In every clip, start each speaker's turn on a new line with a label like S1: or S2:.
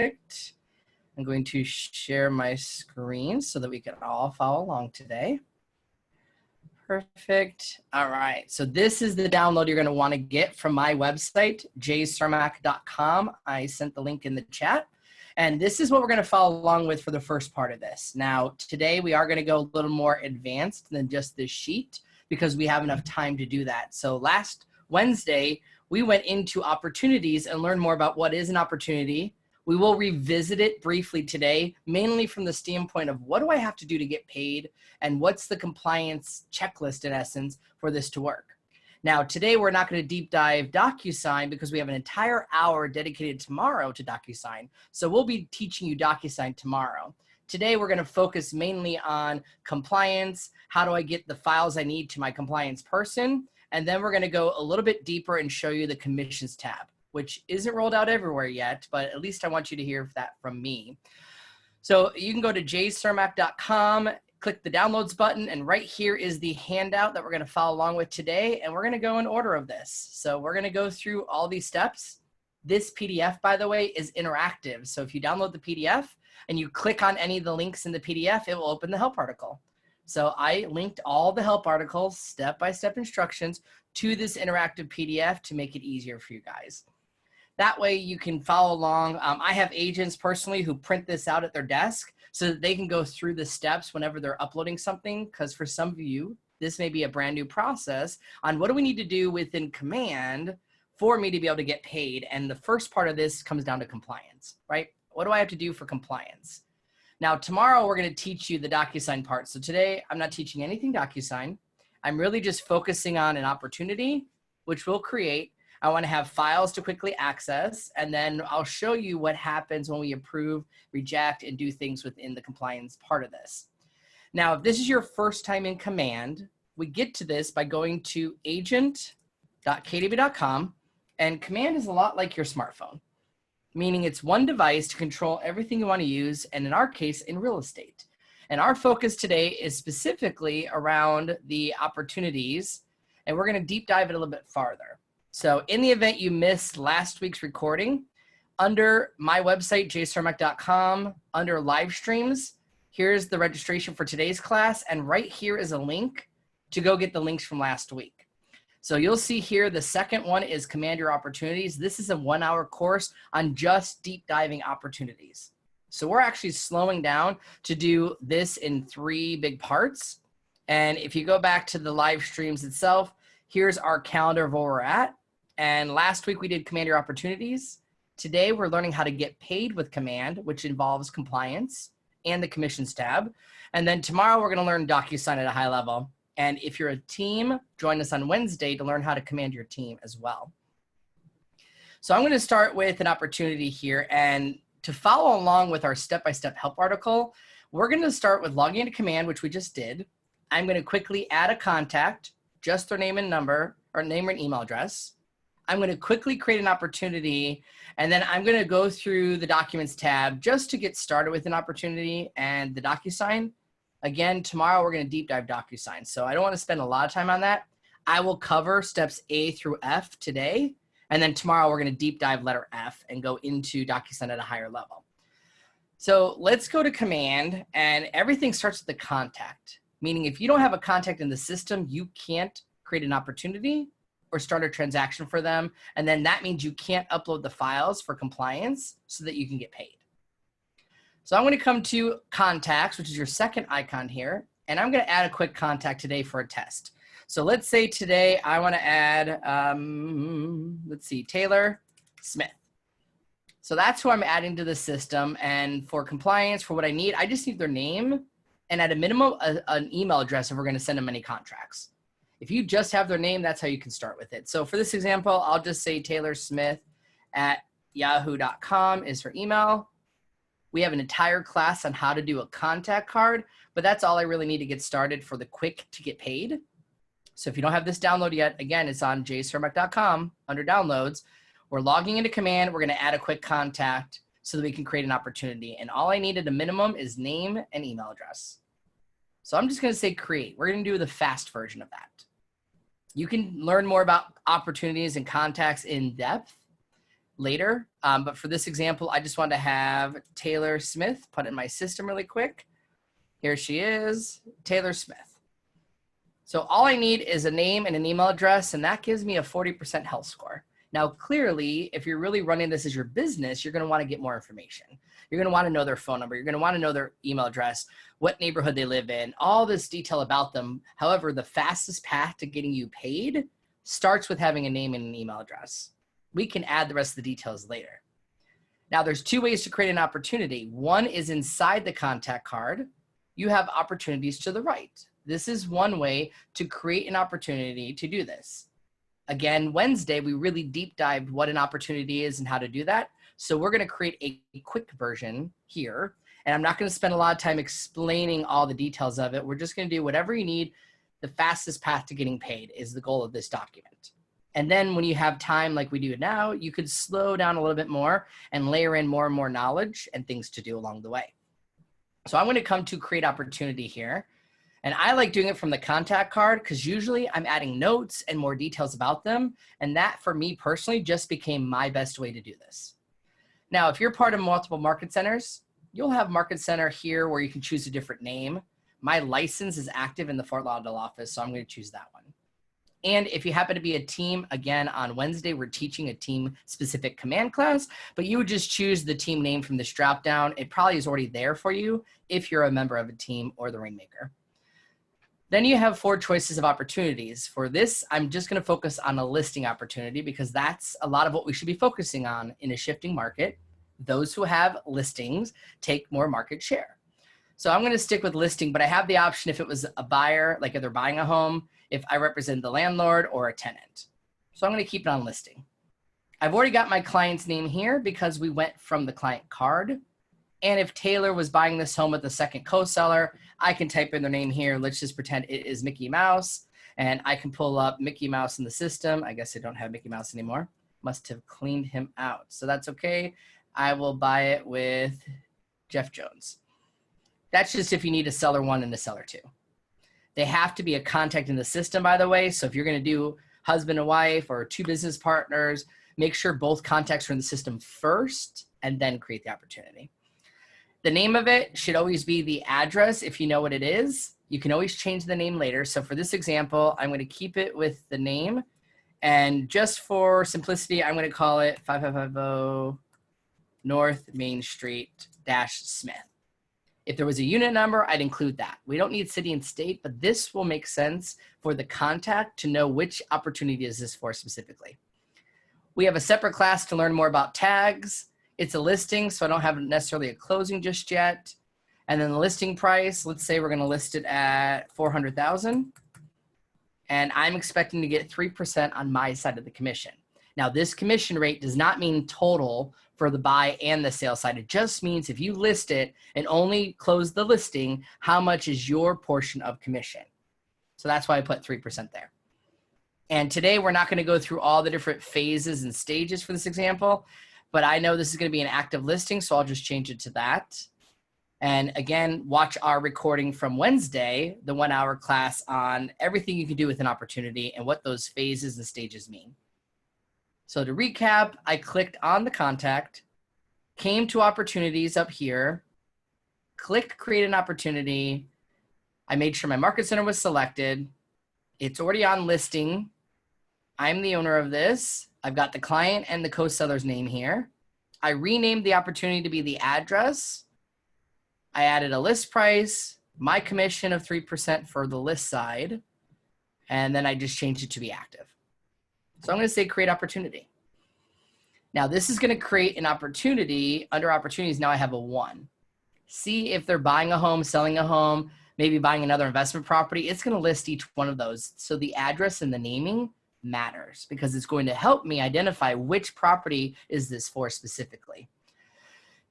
S1: Perfect. I'm going to share my screen so that we can all follow along today. Perfect. All right. So this is the download you're going to want to get from my website, jaycermak.com. I sent the link in the chat. And this is what we're going to follow along with for the first part of this. Now, today we are going to go a little more advanced than just this sheet because we have enough time to do that. So last Wednesday, we went into opportunities and learned more about what is an opportunity. We will revisit it briefly today, mainly from the standpoint of what do I have to do to get paid and what's the compliance checklist in essence for this to work. Now, today we're not going to deep dive DocuSign because we have an entire hour dedicated tomorrow to DocuSign. So we'll be teaching you DocuSign tomorrow. Today we're going to focus mainly on compliance. How do I get the files I need to my compliance person? And then we're going to go a little bit deeper and show you the commissions tab, which isn't rolled out everywhere yet, but at least I want you to hear that from me. So you can go to jaycermak.com, click the downloads button, and right here is the handout that we're going to follow along with today, and we're going to go in order of this. So we're going to go through all these steps. This PDF, by the way, is interactive. So if you download the PDF and you click on any of the links in the PDF, it will open the help article. So I linked all the help articles, step-by-step instructions, to this interactive PDF to make it easier for you guys. That way you can follow along. I have agents personally who print this out at their desk so that they can go through the steps whenever they're uploading something, because for some of you, this may be a brand new process on what do we need to do within Command for me to be able to get paid. And the first part of this comes down to compliance, right? What do I have to do for compliance? Now, tomorrow we're going to teach you the DocuSign part. So today I'm not teaching anything DocuSign. I'm really just focusing on an opportunity, which we'll create. I want to have files to quickly access, and then I'll show you what happens when we approve, reject, and do things within the compliance part of this. Now, if this is your first time in Command, we get to this by going to agent.kdb.com, and Command is a lot like your smartphone, meaning it's one device to control everything you want to use, and in our case, in real estate. And our focus today is specifically around the opportunities, and we're going to deep dive it a little bit farther. So in the event you missed last week's recording, under my website, jaycermak.com, under live streams, here's the registration for today's class. And right here is a link to go get the links from last week. So you'll see here, the second one is Command Your Opportunities. This is a 1-hour course on just deep diving opportunities. So we're actually slowing down to do this in 3 big parts. And if you go back to the live streams itself, here's our calendar of where we're at. And last week we did Command Your Opportunities. Today we're learning how to get paid with Command, which involves compliance and the commissions tab. And then tomorrow we're going to learn DocuSign at a high level. And if you're a team, join us on Wednesday to learn how to command your team as well. So I'm going to start with an opportunity here. And to follow along with our step-by-step help article, we're going to start with logging into Command, which we just did. I'm going to quickly add a contact, just their name and number, or name and email address. I'm going to quickly create an opportunity, and then I'm going to go through the Documents tab just to get started with an opportunity and the DocuSign. Again, tomorrow we're going to deep dive DocuSign, so I don't want to spend a lot of time on that. I will cover steps A through F today, and then tomorrow we're going to deep dive letter F and go into DocuSign at a higher level. So let's go to Command, and everything starts with the contact, meaning if you don't have a contact in the system, you can't create an opportunity or start a transaction for them. And then that means you can't upload the files for compliance so that you can get paid. So I'm going to come to contacts, which is your second icon here. And I'm going to add a quick contact today for a test. So let's say today I want to add, let's see, Taylor Smith. So that's who I'm adding to the system. And for compliance, for what I need, I just need their name and at a minimum, an email address if we're going to send them any contracts. If you just have their name, that's how you can start with it. So for this example, I'll just say Taylor Smith at yahoo.com is her email. We have an entire class on how to do a contact card, but that's all I really need to get started for the quick to get paid. So if you don't have this download yet, again, it's on jaycermak.com under downloads. We're logging into Command. We're going to add a quick contact so that we can create an opportunity. And all I need at a minimum is name and email address. So I'm just going to say create. We're going to do the fast version of that. You can learn more about opportunities and contacts in depth later. But for this example, I just want to have Taylor Smith put in my system really quick. Here she is, Taylor Smith. So all I need is a name and an email address, and that gives me a 40% health score. Now, clearly, if you're really running this as your business, you're going to want to get more information. You're going to want to know their phone number. You're going to want to know their email address, what neighborhood they live in, all this detail about them. However, the fastest path to getting you paid starts with having a name and an email address. We can add the rest of the details later. Now, there's two ways to create an opportunity. One is inside the contact card. You have opportunities to the right. This is one way to create an opportunity to do this. Again, Wednesday, we really deep dived what an opportunity is and how to do that. So we're going to create a quick version here. And I'm not going to spend a lot of time explaining all the details of it. We're just going to do whatever you need. The fastest path to getting paid is the goal of this document. And then when you have time like we do now, you could slow down a little bit more and layer in more and more knowledge and things to do along the way. So I'm going to come to create opportunity here. And I like doing it from the contact card because usually I'm adding notes and more details about them. And that for me personally just became my best way to do this. Now, if you're part of multiple market centers, you'll have market center here where you can choose a different name. My license is active in the Fort Lauderdale office, so I'm going to choose that one. And if you happen to be a team, again, on Wednesday, we're teaching a team-specific command class, but you would just choose the team name from this drop-down. It probably is already there for you if you're a member of a team or the Rainmaker. Then you have 4 choices of opportunities. For this, I'm just going to focus on a listing opportunity because that's a lot of what we should be focusing on in a shifting market. Those who have listings take more market share. So I'm going to stick with listing, but I have the option if it was a buyer, like if they're buying a home, if I represent the landlord or a tenant. So I'm going to keep it on listing. I've already got my client's name here because we went from the client card. And if Taylor was buying this home with the second co-seller, I can type in their name here. Let's just pretend it is Mickey Mouse. And I can pull up Mickey Mouse in the system. I guess I don't have Mickey Mouse anymore. Must have cleaned him out. So that's okay. I will buy it with Jeff Jones. That's just if you need a seller 1 and a seller 2. They have to be a contact in the system, by the way. So if you're going to do husband and wife or 2 business partners, make sure both contacts are in the system first and then create the opportunity. The name of it should always be the address if you know what it is. You can always change the name later. So for this example, I'm going to keep it with the name. And just for simplicity, I'm going to call it 5550 North Main Street Smith. If there was a unit number, I'd include that. We don't need city and state, but this will make sense for the contact to know which opportunity is this for specifically. We have a separate class to learn more about tags. It's a listing, so I don't have necessarily a closing just yet. And then the listing price, let's say we're going to list it at $400,000. And I'm expecting to get 3% on my side of the commission. Now, this commission rate does not mean total for the buy and the sale side. It just means if you list it and only close the listing, how much is your portion of commission? So that's why I put 3% there. And today we're not going to go through all the different phases and stages for this example, but I know this is going to be an active listing, so I'll just change it to that. And again, watch our recording from Wednesday, the 1-hour class on everything you can do with an opportunity and what those phases and stages mean. So to recap, I clicked on the contact, came to opportunities up here, clicked create an opportunity. I made sure my market center was selected. It's already on listing. I'm the owner of this. I've got the client and the co-seller's name here. I renamed the opportunity to be the address. I added a list price, my commission of 3% for the list side, and then I just changed it to be active. So I'm going to say create opportunity. Now this is going to create an opportunity. Under opportunities, now I have a 1. See if they're buying a home, selling a home, maybe buying another investment property. It's going to list each one of those. So the address and the naming matters because it's going to help me identify which property is this for specifically.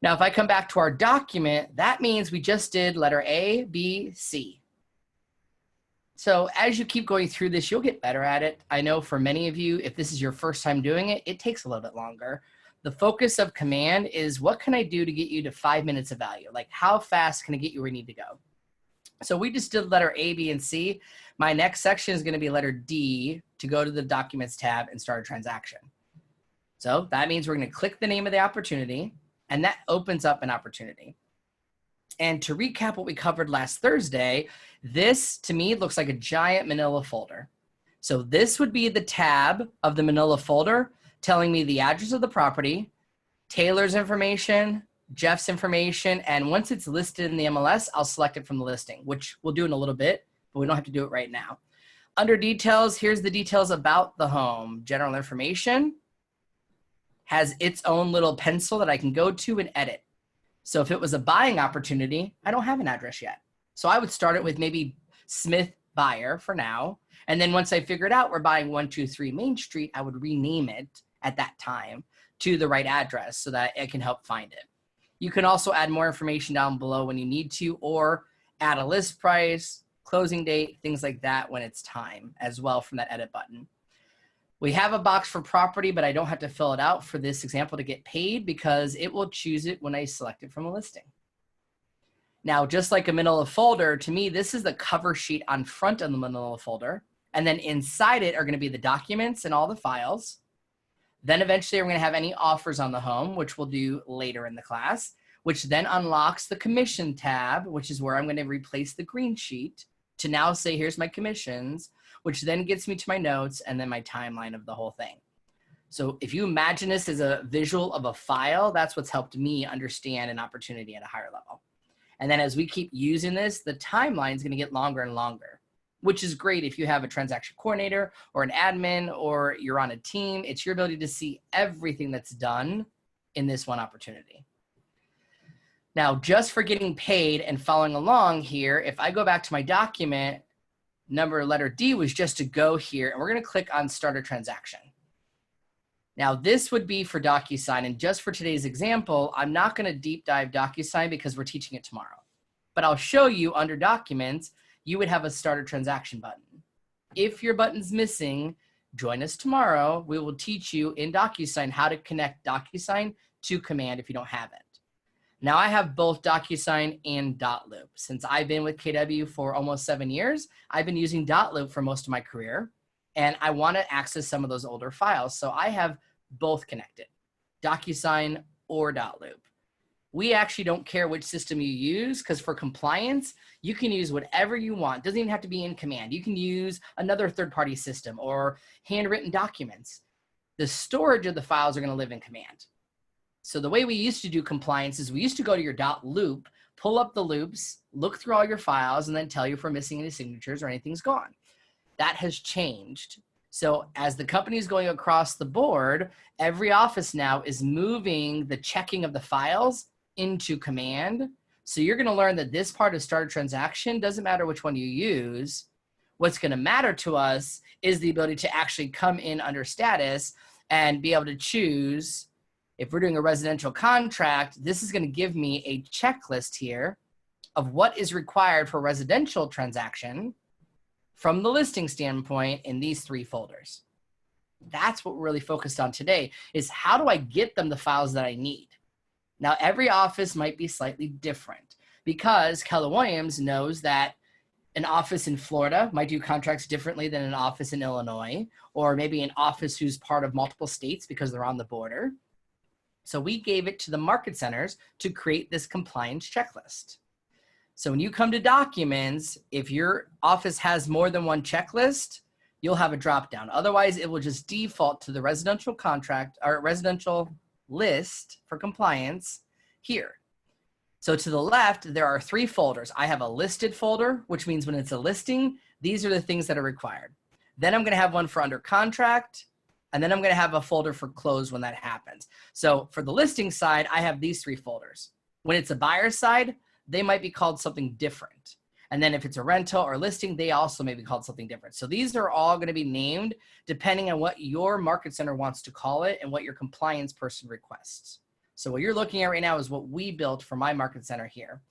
S1: Now, if I come back to our document, that means we just did letter A, B, C. So as you keep going through this, you'll get better at it. I know for many of you, if this is your first time doing it, it takes a little bit longer. The focus of command is what can I do to get you to 5 minutes of value? Like how fast can I get you where you need to go? So we just did letter A, B, and C. My next section is going to be letter D to go to the documents tab and start a transaction. So that means we're going to click the name of the opportunity, and that opens up an opportunity. And to recap what we covered last Thursday, this to me looks like a giant manila folder. So this would be the tab of the manila folder telling me the address of the property, Taylor's information, Jeff's information, and once it's listed in the MLS, I'll select it from the listing, which we'll do in a little bit, but we don't have to do it right now. Under details, here's the details about the home. General information has its own little pencil that I can go to and edit. So if it was a buying opportunity, I don't have an address yet. So I would start it with maybe Smith buyer for now. And then once I figured out we're buying 123 Main Street, I would rename it at that time to the right address so that it can help find it. You can also add more information down below when you need to, or add a list price, closing date, things like that when it's time as well from that edit button. We have a box for property, but I don't have to fill it out for this example to get paid because it will choose it when I select it from a listing. Now, just like a manila folder, to me, this is the cover sheet on front of the manila folder. And then inside it are going to be the documents and all the files. Then eventually we're going to have any offers on the home, which we'll do later in the class, which then unlocks the commission tab, which is where I'm going to replace the green sheet to now say, here's my commissions, which then gets me to my notes and then my timeline of the whole thing. So if you imagine this as a visual of a file, that's what's helped me understand an opportunity at a higher level. And then as we keep using this, the timeline is going to get longer and longer, which is great if you have a transaction coordinator or an admin or you're on a team. It's your ability to see everything that's done in this one opportunity. Now, just for getting paid and following along here, if I go back to my document, letter D was just to go here, and we're going to click on Start a Transaction. Now, this would be for DocuSign, and just for today's example, I'm not going to deep dive DocuSign because we're teaching it tomorrow. But I'll show you under Documents, you would have a Start a Transaction button. If your button's missing, join us tomorrow. We will teach you in DocuSign how to connect DocuSign to Command if you don't have it. Now I have both DocuSign and dotloop. Since I've been with KW for almost 7 years, I've been using dotloop for most of my career, and I want to access some of those older files. So I have both connected, DocuSign or dotloop. We actually don't care which system you use because for compliance, you can use whatever you want. It doesn't even have to be in Command. You can use another third-party system or handwritten documents. The storage of the files are going to live in Command. So the way we used to do compliance is we used to go to your .loop, pull up the loops, look through all your files, and then tell you if we're missing any signatures or anything's gone. That has changed. So as the company is going across the board, every office now is moving the checking of the files into Command. So you're going to learn that this part of Start a Transaction doesn't matter which one you use. What's going to matter to us is the ability to actually come in under status and be able to choose. If we're doing a residential contract, this is going to give me a checklist here of what is required for a residential transaction from the listing standpoint in these 3 folders. That's what we're really focused on today, is how do I get them the files that I need? Now, every office might be slightly different because Keller Williams knows that an office in Florida might do contracts differently than an office in Illinois, or maybe an office who's part of multiple states because they're on the border. So we gave it to the market centers to create this compliance checklist. So when you come to documents, if your office has more than one checklist, you'll have a drop down. Otherwise, it will just default to the residential contract or residential list for compliance here. So to the left, there are 3 folders. I have a listed folder, which means when it's a listing, these are the things that are required. Then I'm going to have one for under contract. And then I'm going to have a folder for close when that happens. So for the listing side, I have these 3 folders. When it's a buyer side, they might be called something different. And then if it's a rental or listing, they also may be called something different. So these are all going to be named depending on what your market center wants to call it and what your compliance person requests. So what you're looking at right now is what we built for my market center here.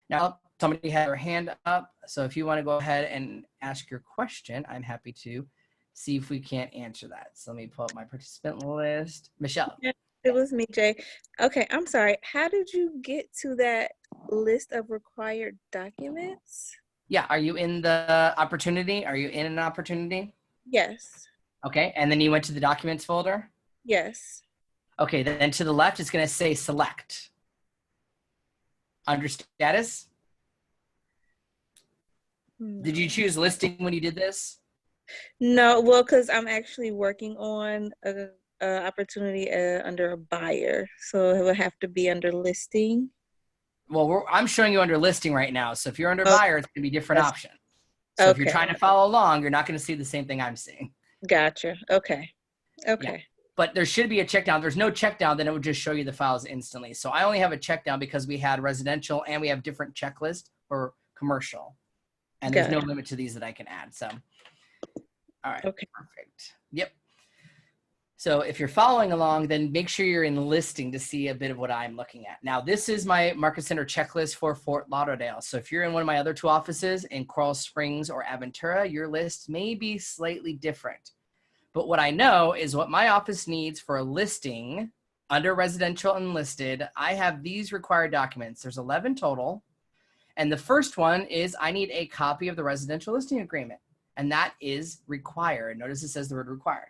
S1: Now, somebody had their hand up. So if you want to go ahead and ask your question, I'm happy to see if we can't answer that. So let me pull up my participant list. Michelle.
S2: Yeah, it was me, Jay. Okay, I'm sorry. How did you get to that list of required documents?
S1: Yeah, are you in the opportunity? Are you in an opportunity?
S2: Yes.
S1: Okay, and then you went to the documents folder?
S2: Yes.
S1: Okay, then to the left, it's going to say select. Under status, did you
S2: No.
S1: choose listing when you did this?
S2: No, well, because I'm actually working on a opportunity under a buyer, so it would have to be under listing.
S1: Well, I'm showing you under listing right now. So if you're under
S2: Okay,
S1: buyer, it's going to be different
S2: that's
S1: option. So if you're
S2: okay.
S1: trying to follow along, you're not going to see the same thing I'm seeing.
S2: Gotcha. Okay.
S1: Yeah.
S2: Okay.
S1: But there should be a check down. There's no check down, then it would just show you the files instantly. So I only have a check down because we had residential and we have different checklists for commercial. And there's no
S2: Gotcha.
S1: limit to these that I can add. So, all right,
S2: Okay.
S1: perfect. Yep. So if you're following along, then make sure you're in listing to see a bit of what I'm looking at. Now, this is my Market Center checklist for Fort Lauderdale. So if you're in one of my other 2 offices in Coral Springs or Aventura, your list may be slightly different. But what I know is what my office needs for a listing under residential and listed. I have these required documents. There's 11 total. And the first one is I need a copy of the residential listing agreement. And that is required. Notice it says the word required.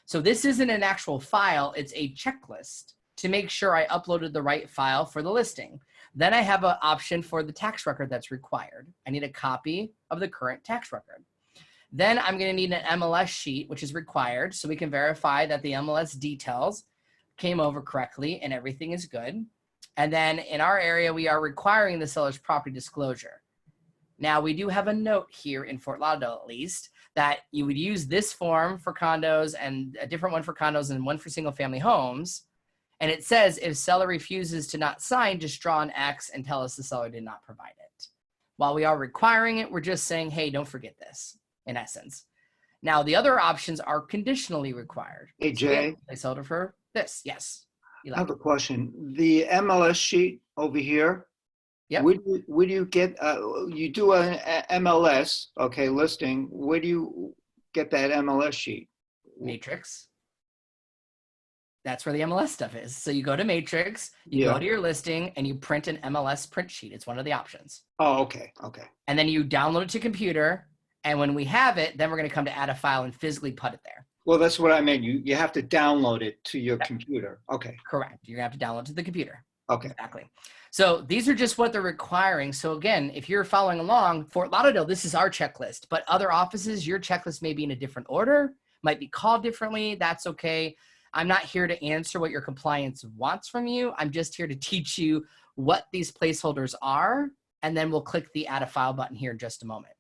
S1: So this isn't an actual file, it's a checklist to make sure I uploaded the right file for the listing. Then I have an option for the tax record that's required. I need a copy of the current tax record. Then I'm going to need an MLS sheet, which is required, so we can verify that the MLS details came over correctly and everything is good. And then in our area, we are requiring the seller's property disclosure. Now, we do have a note here in Fort Lauderdale, at least, that you would use this form for condos and a different one for condos and one for single family homes. And it says if seller refuses to not sign, just draw an X and tell us the seller did not provide it. While we are requiring it, we're just saying, hey, don't forget this, in essence. Now, the other options are conditionally required.
S3: Hey,
S1: So we have
S3: Jay,
S1: a placeholder for this. Yes.
S3: I have a question. The MLS sheet over here,
S1: Yep.
S3: where do you get, you do an MLS, okay, listing. Where do you get that MLS sheet?
S1: Matrix. That's where the MLS stuff is. So you go to Matrix, you
S3: Yeah.
S1: go to your listing, and you print an MLS print sheet. It's one of the options.
S3: Oh, okay, okay.
S1: And then you download it to computer. And when we have it, then we're going to come to add a file and physically put it there.
S3: Well, that's what I meant. You have to download it to your computer. Okay,
S1: Correct. You're going to have to download to the computer.
S3: okay.
S1: Exactly. So these are just what they're requiring. So again, if you're following along, Fort Lauderdale, this is our checklist. But other offices, your checklist may be in a different order, might be called differently. That's okay. I'm not here to answer what your compliance wants from you. I'm just here to teach you what these placeholders are. And then we'll click the add a file button here in just a moment.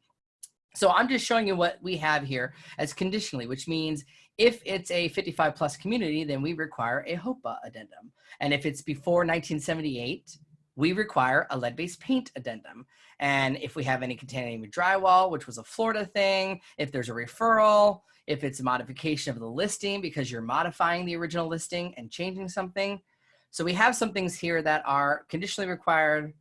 S1: So I'm just showing you what we have here as conditionally, which means if it's a 55 plus community, then we require a HOPA addendum. And if it's before 1978, we require a lead-based paint addendum. And if we have any contaminated drywall, which was a Florida thing, if there's a referral, if it's a modification of the listing because you're modifying the original listing and changing something. So we have some things here that are conditionally required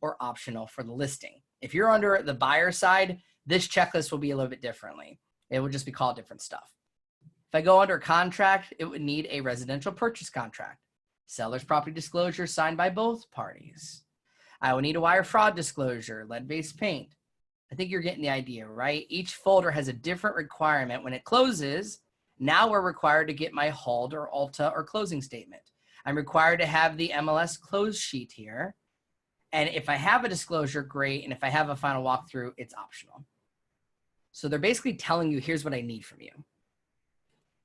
S1: or optional for the listing. If you're under the buyer side, this checklist will be a little bit differently. It would just be called different stuff. If I go under contract, it would need a residential purchase contract. Seller's property disclosure signed by both parties. I will need a wire fraud disclosure, lead-based paint. I think you're getting the idea, right? Each folder has a different requirement. When it closes, now we're required to get my HULD or ALTA or closing statement. I'm required to have the MLS close sheet here. And if I have a disclosure, great. And if I have a final walkthrough, it's optional. So they're basically telling you, here's what I need from you.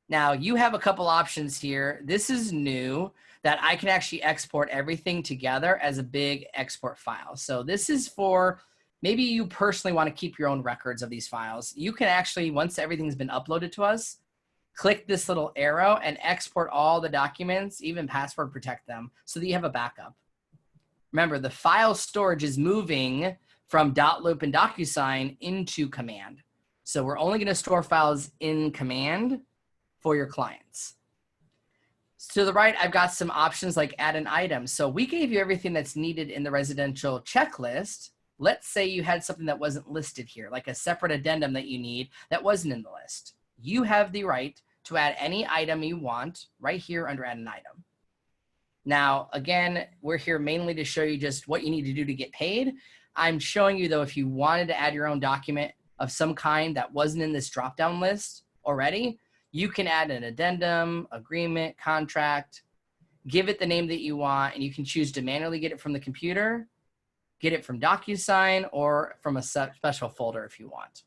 S1: Now you have a couple options here. This is new that I can actually export everything together as a big export file. So this is for maybe you personally want to keep your own records of these files. You can actually, once everything's been uploaded to us, click this little arrow and export all the documents, even password protect them so that you have a backup. Remember, the file storage is moving from .loop and DocuSign into Command. So we're only going to store files in Command for your clients. To the right, I've got some options like add an item. So we gave you everything that's needed in the residential checklist. Let's say you had something that wasn't listed here, like a separate addendum that you need that wasn't in the list. You have the right to add any item you want right here under add an item. Now, again, we're here mainly to show you just what you need to do to get paid. I'm showing you, though, if you wanted to add your own document of some kind that wasn't in this drop-down list already, You can add an addendum, agreement, contract, give it the name that you want, and you can choose to manually get it from the computer, get it from DocuSign, or from a special folder if you want.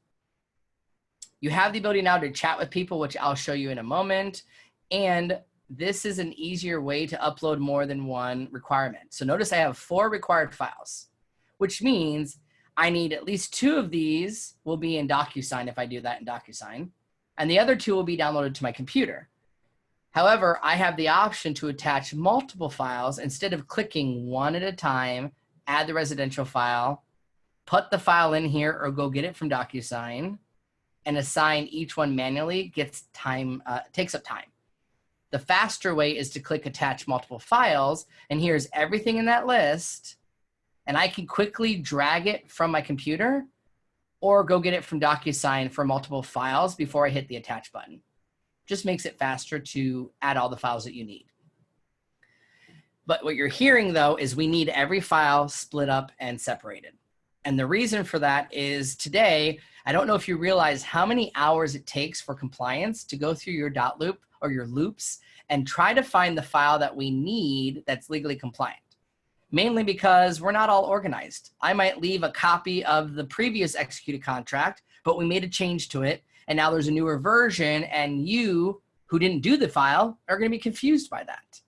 S1: You have the ability now to chat with people, which I'll show you in a moment. And this is an easier way to upload more than one requirement. So notice I have 4 required files, which means I need at least 2 of these will be in DocuSign if I do that in DocuSign, and the other 2 will be downloaded to my computer. However, I have the option to attach multiple files instead of clicking one at a time, add the residential file, put the file in here or go get it from DocuSign, and assign each one manually takes up time. The faster way is to click attach multiple files, and here's everything in that list, and I can quickly drag it from my computer or go get it from DocuSign for multiple files before I hit the attach button. Just makes it faster to add all the files that you need. But what you're hearing though is we need every file split up and separated. And the reason for that is today, I don't know if you realize how many hours it takes for compliance to go through your dot loop or your loops and try to find the file that we need that's legally compliant. Mainly because we're not all organized. I might leave a copy of the previous executed contract, but we made a change to it, and now there's a newer version, and you, who didn't do the file, are going to be confused by that.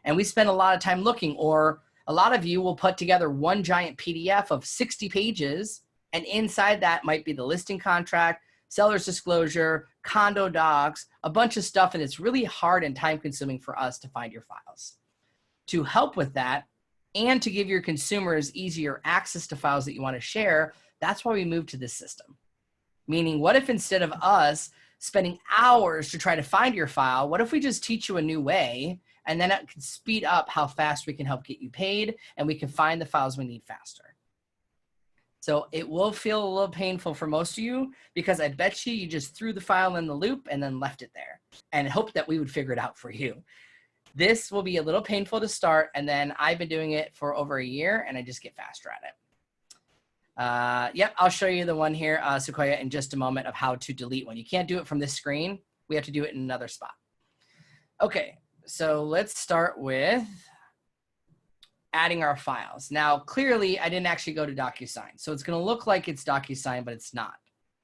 S1: And we spend a lot of time looking, or a lot of you will put together one giant PDF of 60 pages, and inside that might be the listing contract, seller's disclosure, condo docs, a bunch of stuff, and it's really hard and time consuming for us to find your files. To help with that, and to give your consumers easier access to files that you want to share, that's why we moved to this system. Meaning, what if instead of us spending hours to try to find your file, what if we just teach you a new way, and then it can speed up how fast we can help get you paid, and we can find the files we need faster. So it will feel a little painful for most of you, because I bet you just threw the file in the loop and then left it there and hoped that we would figure it out for you. This will be a little painful to start, and then I've been doing it for over a year, and I just get faster at it. Yep, I'll show you the one here, Sequoia, in just a moment of how to delete one. You can't do it from this screen. We have to do it in another spot. Okay, so let's start with adding our files. Now, clearly, I didn't actually go to DocuSign, so it's going to look like it's DocuSign, but it's not.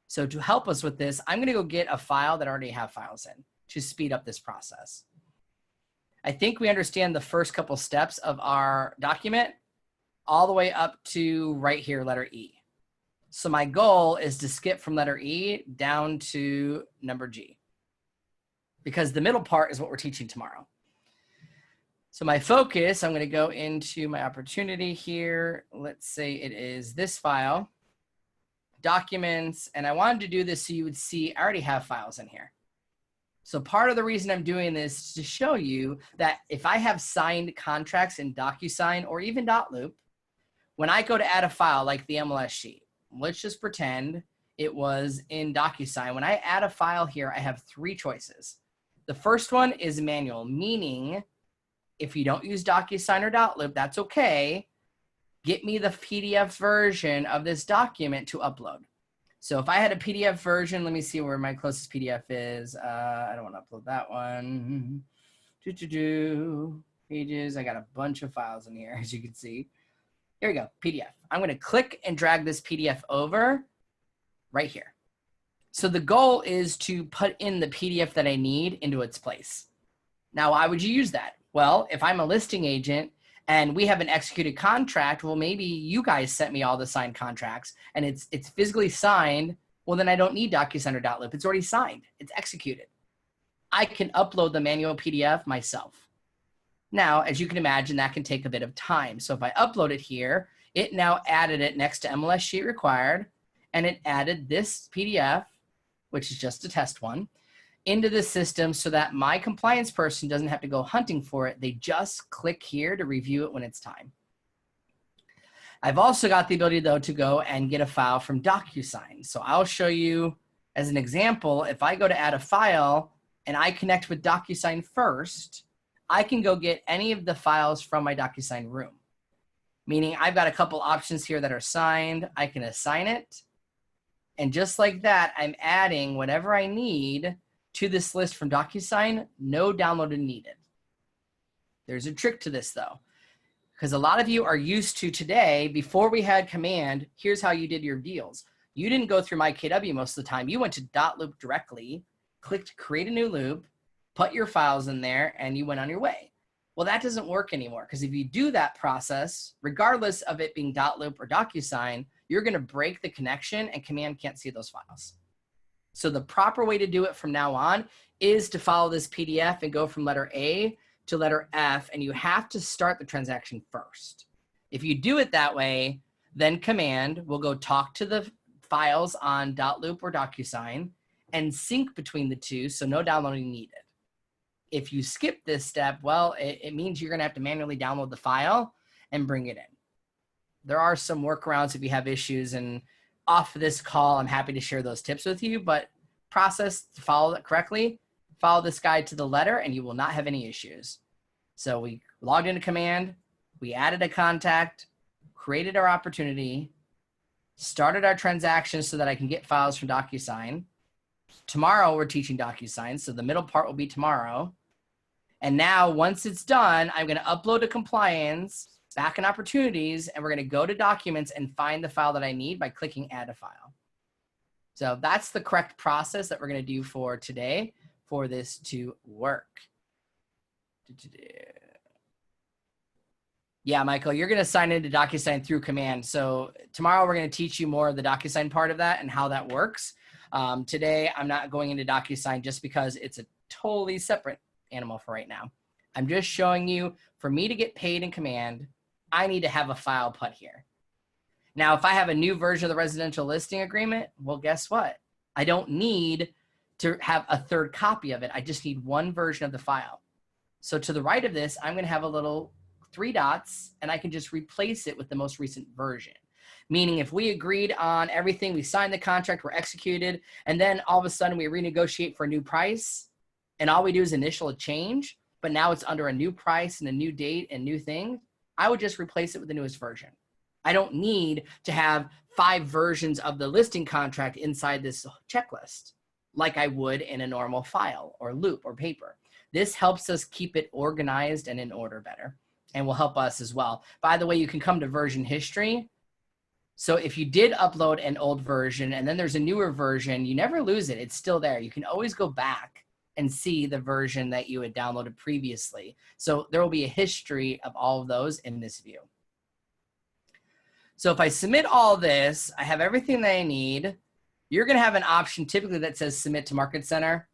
S1: So to help us with this, I'm going to go get a file that I already have files in to speed up this process. I think we understand the first couple steps of our document all the way up to right here, letter E. So my goal is to skip from letter E down to number G, because the middle part is what we're teaching tomorrow. So my focus, I'm going to go into my opportunity here. Let's say it is this file, documents, and I wanted to do this so you would see I already have files in here. So part of the reason I'm doing this is to show you that if I have signed contracts in DocuSign or even .loop, when I go to add a file like the MLS sheet, let's just pretend it was in DocuSign. When I add a file here, I have 3 choices. The first one is manual, meaning if you don't use DocuSign or .loop, that's okay. Get me the PDF version of this document to upload. So if I had a PDF version, let me see where my closest PDF is. I don't want to upload that one. Pages, I got a bunch of files in here, as you can see. Here we go, PDF. I'm going to click and drag this PDF over right here. So the goal is to put in the PDF that I need into its place. Now, why would you use that? Well, if I'm a listing agent and we have an executed contract, well, maybe you guys sent me all the signed contracts and it's physically signed. Well, then I don't need DocuSign or .loop. It's already signed. It's executed. I can upload the manual PDF myself. Now, as you can imagine, that can take a bit of time. So if I upload it here, it now added it next to MLS Sheet required, and it added this PDF, which is just a test one, into the system so that my compliance person doesn't have to go hunting for it. They just click here to review it when it's time. I've also got the ability, though, to go and get a file from DocuSign. So I'll show you as an example. If I go to add a file and I connect with DocuSign first, I can go get any of the files from my DocuSign room. Meaning I've got a couple options here that are signed. I can assign it. And just like that, I'm adding whatever I need to this list from DocuSign, no downloading needed. There's a trick to this though, because a lot of you are used to today, before we had command, here's how you did your deals. You didn't go through MyKW most of the time. You went to .loop directly, clicked create a new loop, put your files in there, and you went on your way. Well, that doesn't work anymore, because if you do that process, regardless of it being .loop or DocuSign, you're going to break the connection and command can't see those files. So the proper way to do it from now on is to follow this PDF and go from letter A to letter F, and you have to start the transaction first. If you do it that way, then command will go talk to the files on .loop or DocuSign and sync between the two, so no downloading needed. If you skip this step, well, it means you're going to have to manually download the file and bring it in. There are some workarounds if you have issues, and off of this call, I'm happy to share those tips with you, but process to follow it correctly, follow this guide to the letter, and you will not have any issues. So we logged into command, we added a contact, created our opportunity, started our transaction so that I can get files from DocuSign. Tomorrow we're teaching DocuSign, so the middle part will be tomorrow. And now once it's done, I'm going to upload to compliance, back in opportunities, and we're going to go to documents and find the file that I need by clicking add a file. So that's the correct process that we're going to do for today for this to work. Yeah, Michael, you're going to sign into DocuSign through command. So tomorrow we're going to teach you more of the DocuSign part of that and how that works. Today, I'm not going into DocuSign just because it's a totally separate animal for right now. I'm just showing you, for me to get paid in command, I need to have a file put here. Now, if I have a new version of the residential listing agreement, well, guess what? I don't need to have a third copy of it. I just need one version of the file. So to the right of this, I'm going to have a little 3 dots, and I can just replace it with the most recent version. Meaning if we agreed on everything, we signed the contract, we're executed, and then all of a sudden we renegotiate for a new price, and all we do is initial a change, but now it's under a new price and a new date and new thing, I would just replace it with the newest version. I don't need to have 5 versions of the listing contract inside this checklist like I would in a normal file or loop or paper. This helps us keep it organized and in order better, and will help us as well. By the way, you can come to version history. So if you did upload an old version and then there's a newer version, you never lose it. It's still there. You can always go back and see the version that you had downloaded previously. So there will be a history of all of those in this view. So if I submit all this, I have everything that I need. You're going to have an option typically that says submit to Market Center.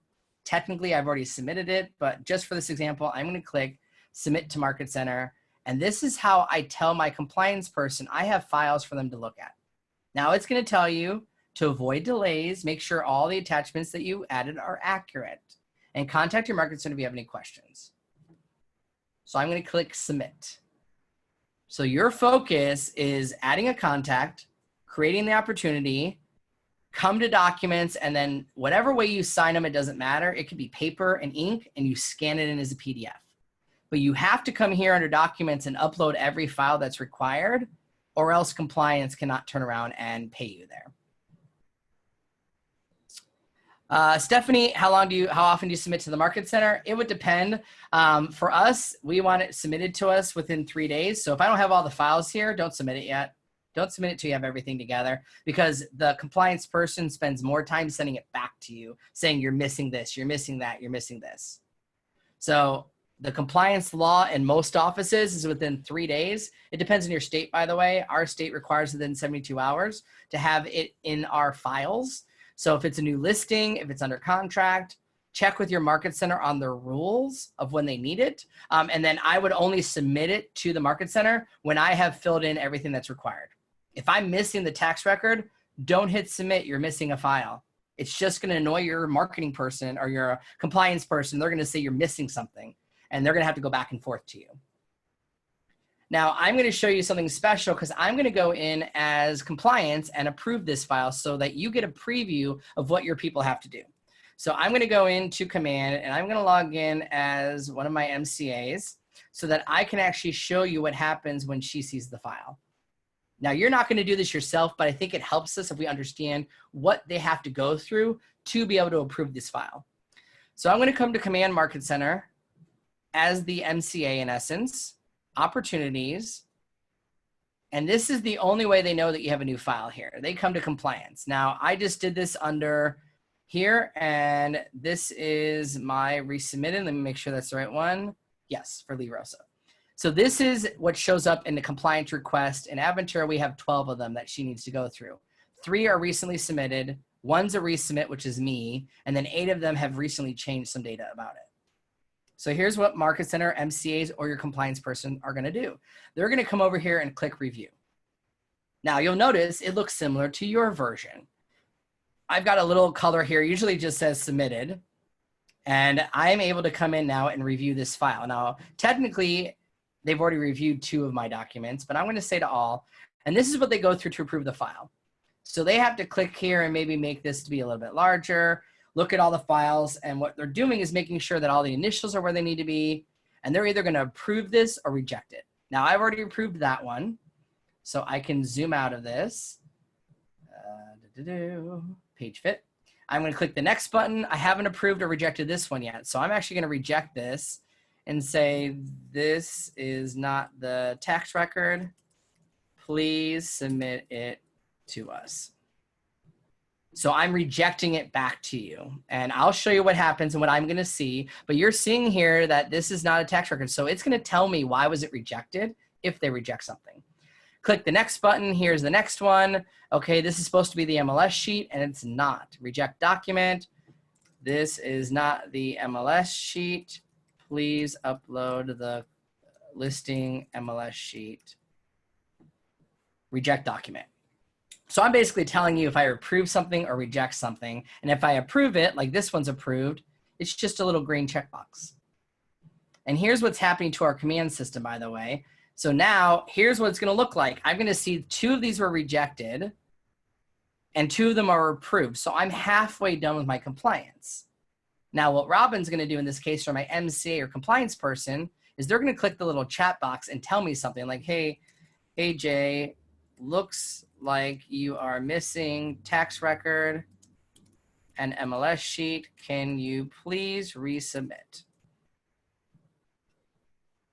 S1: Technically, I've already submitted it, but just for this example, I'm going to click submit to Market Center. And this is how I tell my compliance person I have files for them to look at. Now it's going to tell you to avoid delays, make sure all the attachments that you added are accurate, and contact your Market Center if you have any questions. So I'm going to click submit. So your focus is adding a contact, creating the opportunity, come to documents, and then whatever way you sign them, it doesn't matter. It could be paper and ink, and you scan it in as a PDF. But you have to come here under documents and upload every file that's required, or else compliance cannot turn around and pay you there. Stephanie, how often do you submit to the Market Center? It would depend. For us, we want it submitted to us within 3 days. So if I don't have all the files here, don't submit it yet. Don't submit it till you have everything together, because the compliance person spends more time sending it back to you saying you're missing this, you're missing that, you're missing this. So the compliance law in most offices is within 3 days. It depends on your state, by the way. Our state requires within 72 hours to have it in our files. So if it's a new listing, if it's under contract, check with your Market Center on their rules of when they need it. And then I would only submit it to the Market Center when I have filled in everything that's required. If I'm missing the tax record, don't hit submit, you're missing a file. It's just going to annoy your marketing person or your compliance person. They're going to say you're missing something, and they're going to have to go back and forth to you. Now, I'm going to show you something special because I'm going to go in as compliance and approve this file so that you get a preview of what your people have to do. So I'm going to go into command, and I'm going to log in as one of my MCAs so that I can actually show you what happens when she sees the file. Now, you're not going to do this yourself, but I think it helps us if we understand what they have to go through to be able to approve this file. So I'm going to come to Command Market Center as the MCA in essence, opportunities. And this is the only way they know that you have a new file here. They come to compliance. Now, I just did this under here, and this is my resubmitted. Let me make sure that's the right one. Yes, for Lee Rosa. So this is what shows up in the compliance request. In Aventura, we have 12 of them that she needs to go through. 3 are recently submitted. 1's a resubmit, which is me. And then 8 of them have recently changed some data about it. So here's what Market Center, MCAs, or your compliance person are going to do. They're going to come over here and click review. Now you'll notice it looks similar to your version. I've got a little color here, usually just says submitted. And I'm able to come in now and review this file. Now, technically, they've already reviewed 2 of my documents, but I'm going to say to all, and this is what they go through to approve the file. So they have to click here and maybe make this to be a little bit larger, look at all the files, and what they're doing is making sure that all the initials are where they need to be, and they're either going to approve this or reject it. Now, I've already approved that one, so I can zoom out of this. Page fit. I'm going to click the next button. I haven't approved or rejected this one yet, so I'm actually going to reject this and say, this is not the tax record. Please submit it to us. So I'm rejecting it back to you. And I'll show you what happens and what I'm going to see. But you're seeing here that this is not a tax record. So it's going to tell me why was it rejected if they reject something. Click the next button. Here's the next one. Okay, this is supposed to be the MLS sheet, and it's not. Reject document. This is not the MLS sheet. Please upload the listing MLS sheet. Reject document. So I'm basically telling you if I approve something or reject something. And if I approve it, like this one's approved, it's just a little green checkbox. And here's what's happening to our command system, by the way. So now here's what it's going to look like. I'm going to see 2 of these were rejected and 2 of them are approved. So I'm halfway done with my compliance. Now what Robin's going to do in this case for my MCA or compliance person is they're going to click the little chat box and tell me something like, hey Jay, looks like you are missing tax record and MLS sheet. Can you please resubmit?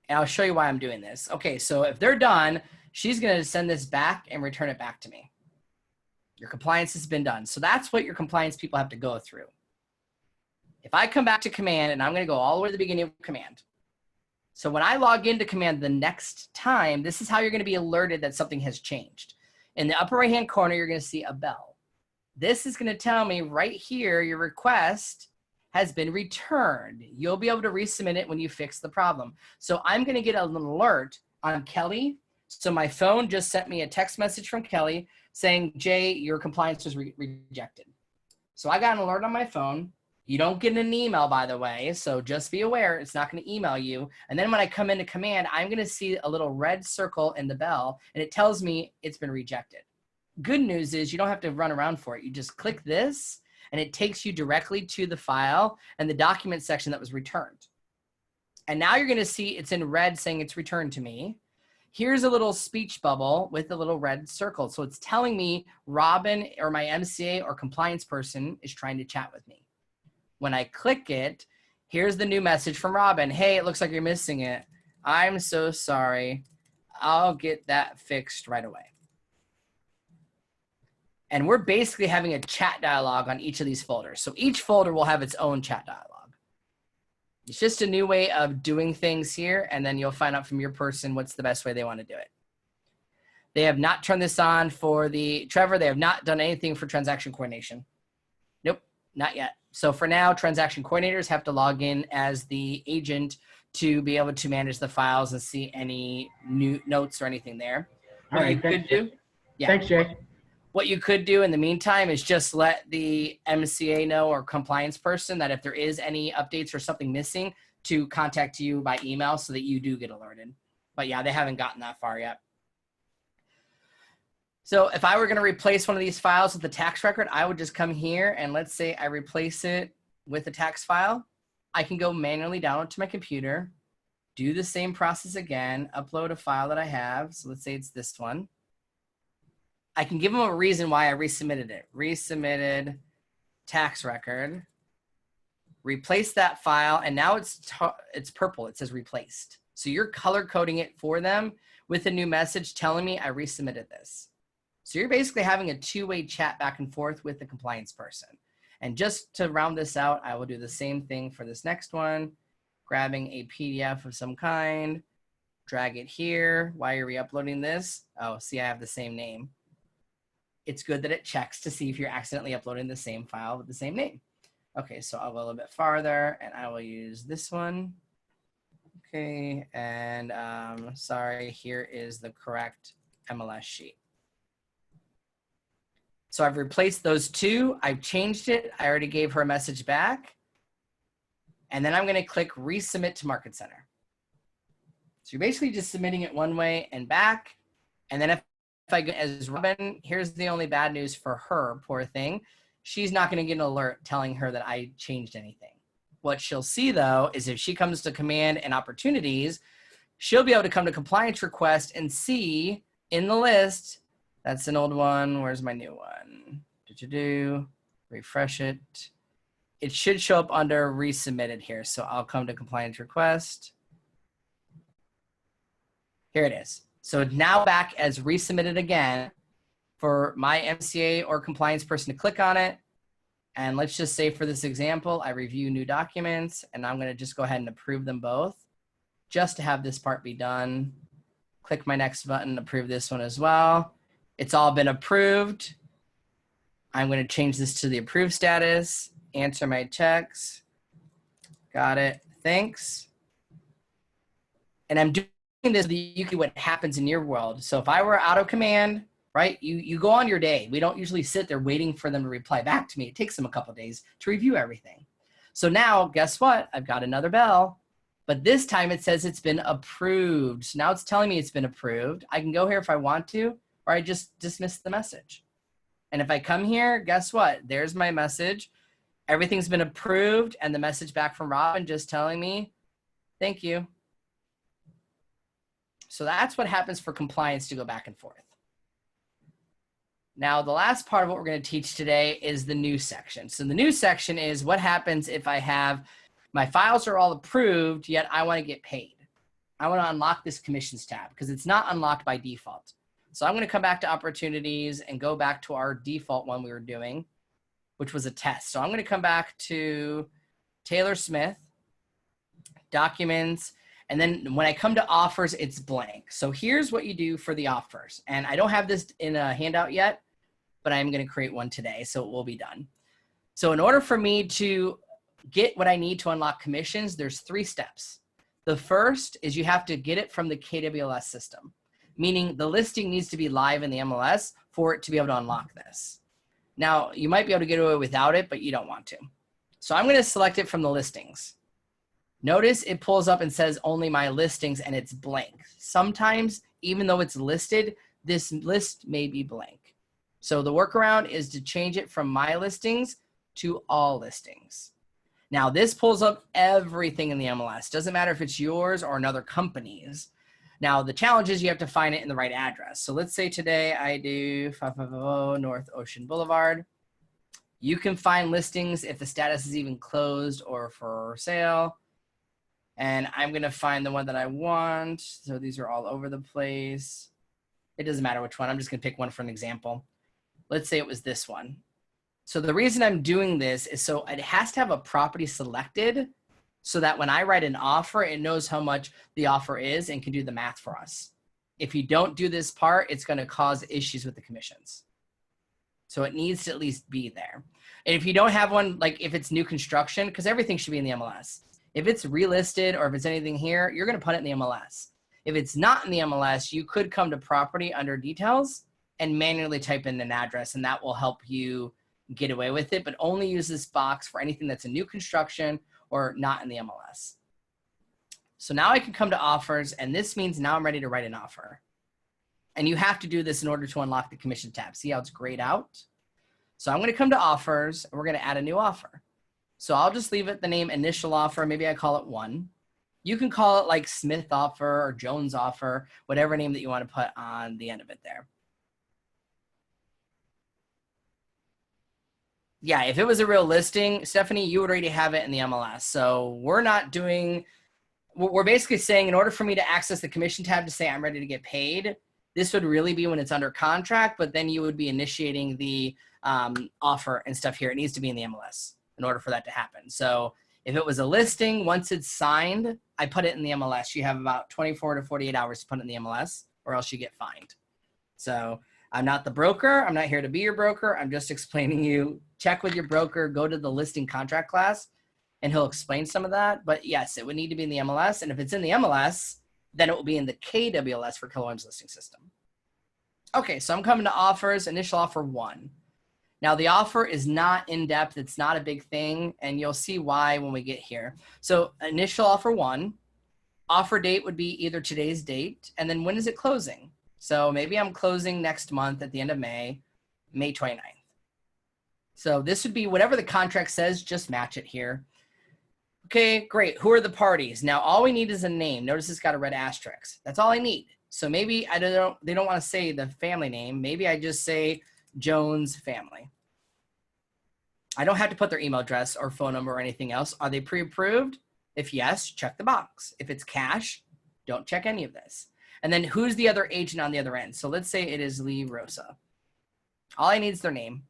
S1: And I'll show you why I'm doing this. Okay, so if they're done, she's going to send this back and return it back to me. Your compliance has been done. So that's what your compliance people have to go through. If I come back to command, and I'm going to go all the way to the beginning of command. So when I log into command the next time, this is how you're going to be alerted that something has changed. In the upper right-hand corner, you're going to see a bell. This is going to tell me right here, your request has been returned. You'll be able to resubmit it when you fix the problem. So I'm going to get an alert on Kelly. So my phone just sent me a text message from Kelly saying, Jay, your compliance was rejected. So I got an alert on my phone. You don't get an email, by the way, so just be aware it's not going to email you. And then when I come into command, I'm going to see a little red circle in the bell, and it tells me it's been rejected. Good news is you don't have to run around for it. You just click this, and it takes you directly to the file and the document section that was returned. And now you're going to see it's in red saying it's returned to me. Here's a little speech bubble with a little red circle. So it's telling me Robin or my MCA or compliance person is trying to chat with me. When I click it, here's the new message from Robin. Hey, it looks like you're missing it. I'm so sorry. I'll get that fixed right away. And we're basically having a chat dialogue on each of these folders. So each folder will have its own chat dialogue. It's just a new way of doing things here, and then you'll find out from your person what's the best way they want to do it. They have not turned this on for Trevor, they have not done anything for transaction coordination. Nope, not yet. So for now, transaction coordinators have to log in as the agent to be able to manage the files and see any new notes or anything there.
S4: All right, thanks, Jay.
S1: What you could do in the meantime is just let the MCA know or compliance person that if there is any updates or something missing to contact you by email so that you do get alerted. But yeah, they haven't gotten that far yet. So if I were going to replace one of these files with the tax record, I would just come here and let's say I replace it with a tax file. I can go manually download to my computer, do the same process again, upload a file that I have. So let's say it's this one. I can give them a reason why I resubmitted it. Resubmitted tax record. replace that file, and now it's purple. It says replaced. So you're color coding it for them with a new message telling me I resubmitted this. So you're basically having a two-way chat back and forth with the compliance person. And just to round this out, I will do the same thing for this next one, grabbing a PDF of some kind, drag it here. Why are we uploading this? Oh, see, I have the same name. It's good that it checks to see if you're accidentally uploading the same file with the same name. Okay, so I'll go a little bit farther and I will use this one. Okay, and sorry, here is the correct MLS sheet. So I've replaced those two. I've changed it. I already gave her a message back. And then I'm going to click Resubmit to Market Center. So you're basically just submitting it one way and back. And then if I go as Robin, here's the only bad news for her, poor thing. She's not going to get an alert telling her that I changed anything. What she'll see, though, is if she comes to Command and Opportunities, she'll be able to come to Compliance Request and see in the list, that's an old one. Where's my new one? Refresh it. It should show up under Resubmitted here. So I'll come to Compliance Request. Here it is. So it's now back as Resubmitted again for my MCA or compliance person to click on it. And let's just say for this example, I review new documents, and I'm going to just go ahead and approve them both just to have this part be done. Click my next button, approve this one as well. It's all been approved. I'm going to change this to the approved status, answer my checks. Got it. Thanks. And I'm doing this so that you can what happens in your world. So if I were out of Command, right, you go on your day. We don't usually sit there waiting for them to reply back to me. It takes them a couple of days to review everything. So now, guess what? I've got another bell, but this time it says it's been approved. So now it's telling me it's been approved. I can go here if I want to, or I just dismiss the message. And if I come here, guess what? There's my message. Everything's been approved, and the message back from Robin just telling me, thank you. So that's what happens for compliance to go back and forth. Now, the last part of what we're going to teach today is the new section. So the new section is what happens if I have my files are all approved, yet I want to get paid. I want to unlock this commissions tab because it's not unlocked by default. So I'm going to come back to opportunities and go back to our default one we were doing, which was a test. So I'm going to come back to Taylor Smith, documents, and then when I come to offers, it's blank. So here's what you do for the offers. And I don't have this in a handout yet, but I'm going to create one today, so it will be done. So in order for me to get what I need to unlock commissions, there's 3 steps. The first is you have to get it from the KWLS system, meaning the listing needs to be live in the MLS for it to be able to unlock this. Now, you might be able to get away without it, but you don't want to. So I'm going to select it from the listings. Notice it pulls up and says only my listings, and it's blank. Sometimes, even though it's listed, this list may be blank. So the workaround is to change it from my listings to all listings. Now, this pulls up everything in the MLS. Doesn't matter if it's yours or another company's. Now, the challenge is you have to find it in the right address. So let's say today I do 550 North Ocean Boulevard. You can find listings if the status is even closed or for sale. And I'm going to find the one that I want. So these are all over the place. It doesn't matter which one. I'm just going to pick one for an example. Let's say it was this one. So the reason I'm doing this is so it has to have a property selected so that when I write an offer, it knows how much the offer is and can do the math for us. If you don't do this part, it's going to cause issues with the commissions. So it needs to at least be there. And if you don't have one, like if it's new construction, because everything should be in the MLS. If it's relisted or if it's anything here, you're going to put it in the MLS. If it's not in the MLS, you could come to property under details and manually type in an address, and that will help you get away with it, but only use this box for anything that's a new construction or not in the MLS. So now I can come to offers, and this means now I'm ready to write an offer. And you have to do this in order to unlock the commission tab. See how it's grayed out? So I'm going to come to offers, and we're going to add a new offer. So I'll just leave it the name initial offer. Maybe I call it 1. You can call it like Smith offer or Jones offer, whatever name that you want to put on the end of it there. Yeah, if it was a real listing, Stephanie, you would already have it in the MLS. So we're basically saying in order for me to access the commission tab to say I'm ready to get paid, this would really be when it's under contract, but then you would be initiating the offer and stuff here. It needs to be in the MLS in order for that to happen. So if it was a listing, once it's signed, I put it in the MLS. You have about 24 to 48 hours to put it in the MLS or else you get fined. So I'm not the broker. I'm not here to be your broker. I'm just explaining you, check with your broker, go to the listing contract class, and he'll explain some of that. But yes, it would need to be in the MLS. And if it's in the MLS, then it will be in the KWLS for Keller Williams listing system. Okay, so I'm coming to offers, initial offer 1. Now the offer is not in depth. It's not a big thing. And you'll see why when we get here. So initial offer 1, offer date would be either today's date. And then when is it closing? So maybe I'm closing next month at the end of May 29th. So this would be whatever the contract says, just match it here. Okay, great. Who are the parties? Now all we need is a name. Notice it's got a red asterisk. That's all I need. So maybe they don't want to say the family name. Maybe I just say Jones family. I don't have to put their email address or phone number or anything else. Are they pre-approved? If yes, check the box. If it's cash, don't check any of this. And then who's the other agent on the other end? So let's say it is Lee Rosa. All I need is their name,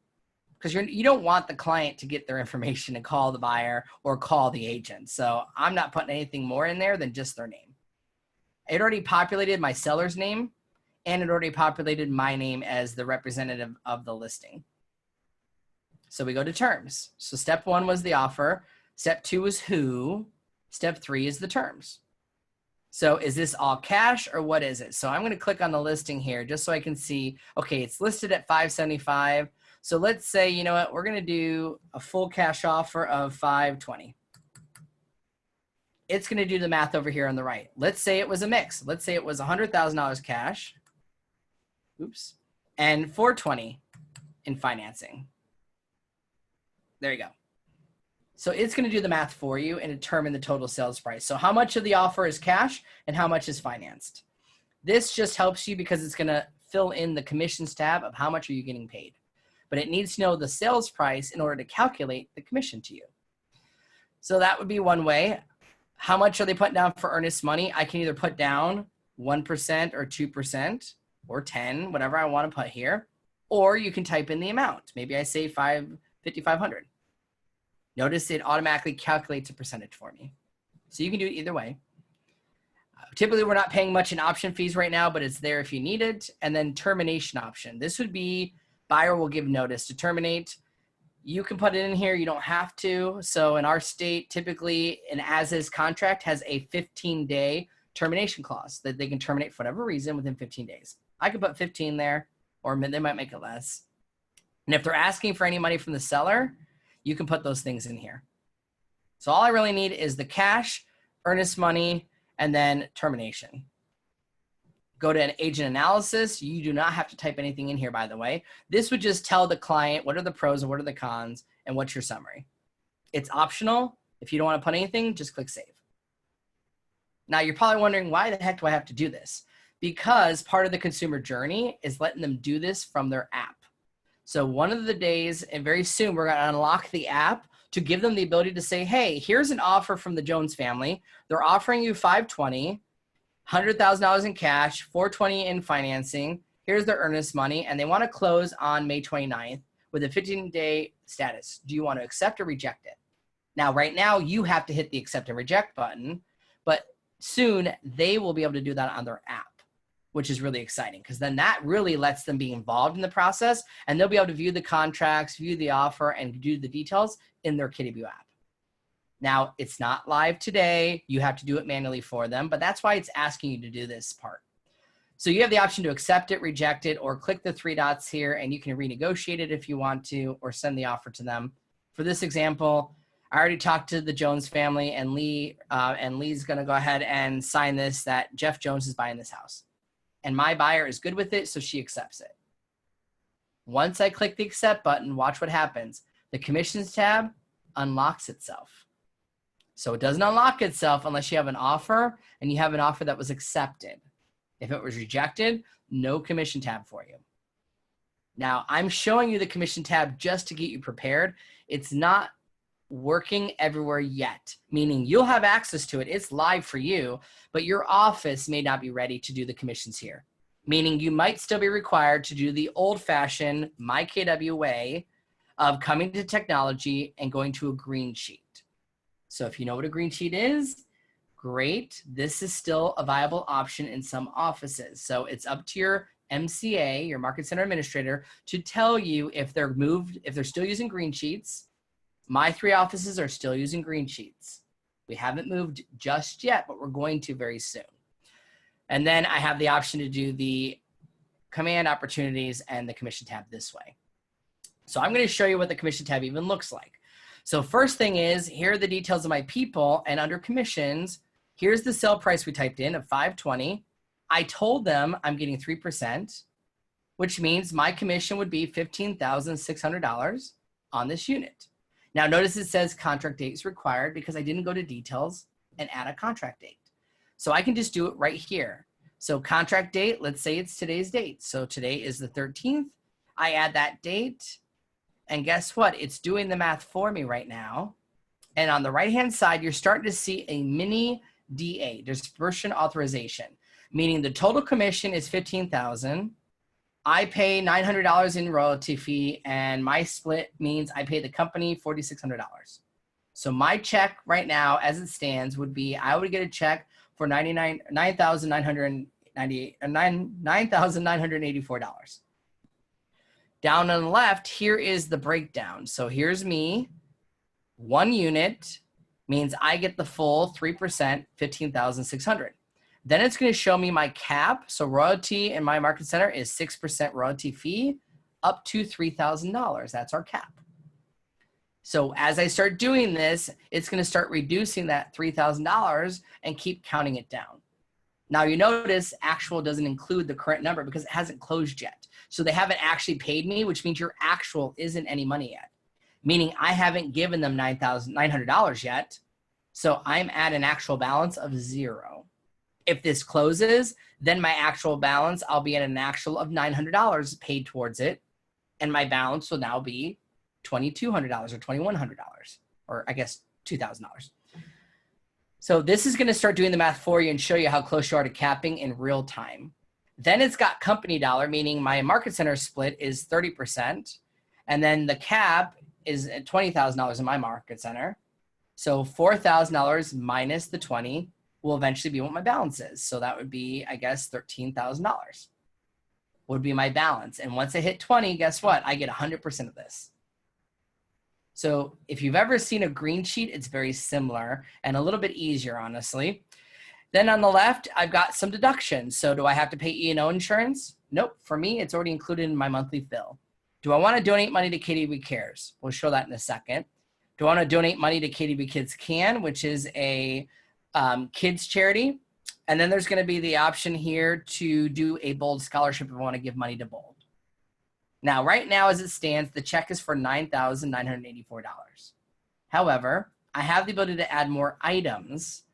S1: because you don't want the client to get their information and call the buyer or call the agent. So I'm not putting anything more in there than just their name. It already populated my seller's name, and it already populated my name as the representative of the listing. So we go to terms. So step 1 was the offer. Step 2 is who. Step 3 is the terms. So is this all cash or what is it? So I'm going to click on the listing here just so I can see, okay, it's listed at $575. So let's say, you know what, we're going to do a full cash offer of $520. It's going to do the math over here on the right. Let's say it was a mix. Let's say it was $100,000 cash. Oops. And $420 in financing. There you go. So it's going to do the math for you and determine the total sales price. So how much of the offer is cash and how much is financed? This just helps you because it's going to fill in the commissions tab of how much are you getting paid. But it needs to know the sales price in order to calculate the commission to you. So that would be one way. How much are they putting down for earnest money? I can either put down 1% or 2% or 10, whatever I want to put here. Or you can type in the amount. Maybe I say $5,500. Notice it automatically calculates a percentage for me. So you can do it either way. Typically, we're not paying much in option fees right now, but it's there if you need it. And then termination option. This would be buyer will give notice to terminate. You can put it in here. You don't have to. So in our state, typically an as-is contract has a 15-day termination clause that they can terminate for whatever reason within 15 days. I could put 15 there, or they might make it less. And if they're asking for any money from the seller, you can put those things in here. So all I really need is the cash, earnest money, and then termination. Go to an agent analysis. You do not have to type anything in here, by the way. This would just tell the client what are the pros and what are the cons and what's your summary. It's optional. If you don't want to put anything, just click save. Now you're probably wondering, why the heck do I have to do this? Because part of the consumer journey is letting them do this from their app. So one of the days, and very soon, we're going to unlock the app to give them the ability to say, hey, here's an offer from the Jones family. They're offering you $520, $100,000 in cash, $420 in financing. Here's their earnest money, and they want to close on May 29th with a 15-day status. Do you want to accept or reject it? Now, right now, you have to hit the accept and reject button, but soon they will be able to do that on their app, which is really exciting because then that really lets them be involved in the process, and they'll be able to view the contracts, view the offer, and do the details in their KW app. Now, it's not live today. You have to do it manually for them, but that's why it's asking you to do this part. So you have the option to accept it, reject it, or click the 3 dots here, and you can renegotiate it if you want to, or send the offer to them. For this example, I already talked to the Jones family, and Lee's going to go ahead and sign this that Jeff Jones is buying this house. And my buyer is good with it, so she accepts it. Once I click the accept button, watch what happens. The commissions tab unlocks itself. So it doesn't unlock itself unless you have an offer and you have an offer that was accepted. If it was rejected, no commission tab for you. Now, I'm showing you the commission tab just to get you prepared. It's not working everywhere yet, meaning you'll have access to it. It's live for you, but your office may not be ready to do the commissions here, meaning you might still be required to do the old-fashioned MyKW way of coming to technology and going to a green sheet. So if you know what a green sheet is, great. This is still a viable option in some offices. So it's up to your MCA, your Market Center Administrator, to tell you if they're moved, if they're still using green sheets. My 3 offices are still using green sheets. We haven't moved just yet, but we're going to very soon. And then I have the option to do the command opportunities and the commission tab this way. So I'm going to show you what the commission tab even looks like. So first thing is, here are the details of my people, and under commissions, here's the sale price we typed in of $520. I told them I'm getting 3%, which means my commission would be $15,600 on this unit. Now notice it says contract date is required because I didn't go to details and add a contract date. So I can just do it right here. So contract date, let's say it's today's date. So today is the 13th. I add that date, and guess what? It's doing the math for me right now. And on the right-hand side, you're starting to see a mini DA, dispersion authorization, meaning the total commission is $15,000. I pay $900 in royalty fee, and my split means I pay the company $4,600. So my check right now, as it stands, would be, I would get a check for $9,984. Down on the left, here is the breakdown. So here's me. 1 unit means I get the full 3%, $15,600. Then it's going to show me my cap. So royalty in my market center is 6% royalty fee up to $3,000. That's our cap. So as I start doing this, it's going to start reducing that $3,000 and keep counting it down. Now you notice actual doesn't include the current number because it hasn't closed yet. So they haven't actually paid me, which means your actual isn't any money yet. Meaning I haven't given them $9,900 yet. So I'm at an actual balance of 0. If this closes, then my actual balance, I'll be at an actual of $900 paid towards it. And my balance will now be $2,200 or $2,100, or I guess $2,000. So this is going to start doing the math for you and show you how close you are to capping in real time. Then it's got company dollar, meaning my market center split is 30%. And then the cap is $20,000 in my market center. So $4,000 minus the 20 will eventually be what my balance is. So that would be, I guess, $13,000 would be my balance. And once I hit 20, guess what? I get 100% of this. So if you've ever seen a green sheet, it's very similar and a little bit easier, honestly. Then on the left, I've got some deductions. So do I have to pay E&O insurance? Nope. For me, it's already included in my monthly bill. Do I want to donate money to KDB Cares? We'll show that in a second. Do I want to donate money to KDB Kids Can, which is a kids charity? And then there's going to be the option here to do a Bold scholarship if I want to give money to Bold. Now, right now, as it stands, the check is for $9,984. However, I have the ability to add more items,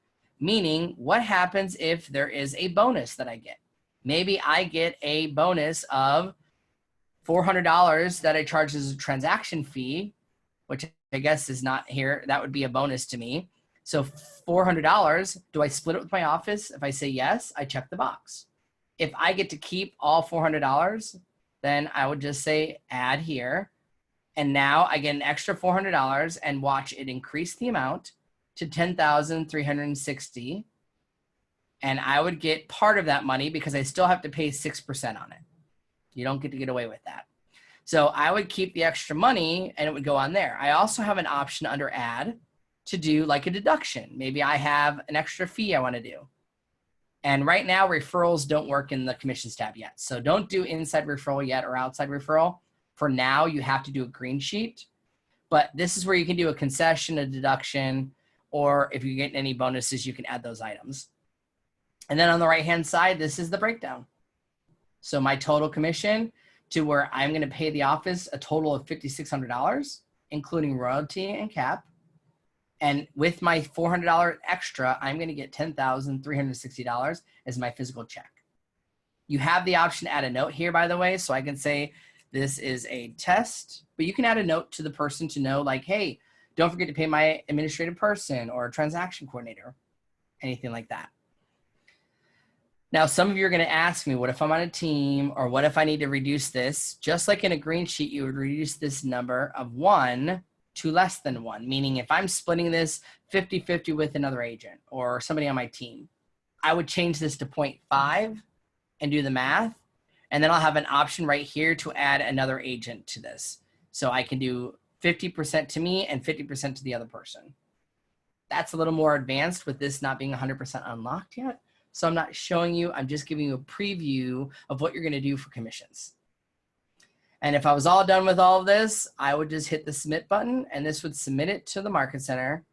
S1: meaning what happens if there is a bonus that I get? Maybe I get a bonus of $400 that I charge as a transaction fee, which I guess is not here. That would be a bonus to me. So $400, do I split it with my office? If I say yes, I check the box. If I get to keep all $400, then I would just say add here. And now I get an extra $400 and watch it increase the amount to $10,360. And I would get part of that money because I still have to pay 6% on it. You don't get to get away with that. So I would keep the extra money and it would go on there. I also have an option under add to do like a deduction. Maybe I have an extra fee I want to do. And right now, referrals don't work in the commissions tab yet. So don't do inside referral yet or outside referral. For now, you have to do a green sheet. But this is where you can do a concession, a deduction, or if you get any bonuses, you can add those items. And then on the right-hand side, this is the breakdown. So my total commission to where I'm going to pay the office a total of $5,600, including royalty and cap. And with my $400 extra, I'm going to get $10,360 as my physical check. You have the option to add a note here, by the way. So I can say This is a test, but you can add a note to the person to know like, hey, don't forget to pay my administrative person or transaction coordinator, anything like that. Now, some of you are going to ask me, what if I'm on a team, or what if I need to reduce this? Just like in a green sheet, you would reduce this number of 1 to less than 1, meaning if I'm splitting this 50-50 with another agent or somebody on my team, I would change this to 0.5 and do the math. And then I'll have an option right here to add another agent to this. So I can do 50% to me and 50% to the other person. That's a little more advanced with this not being 100% unlocked yet. So I'm not showing you, I'm just giving you a preview of what you're going to do for commissions. And if I was all done with all of this, I would just hit the submit button, and this would submit it to the Market Center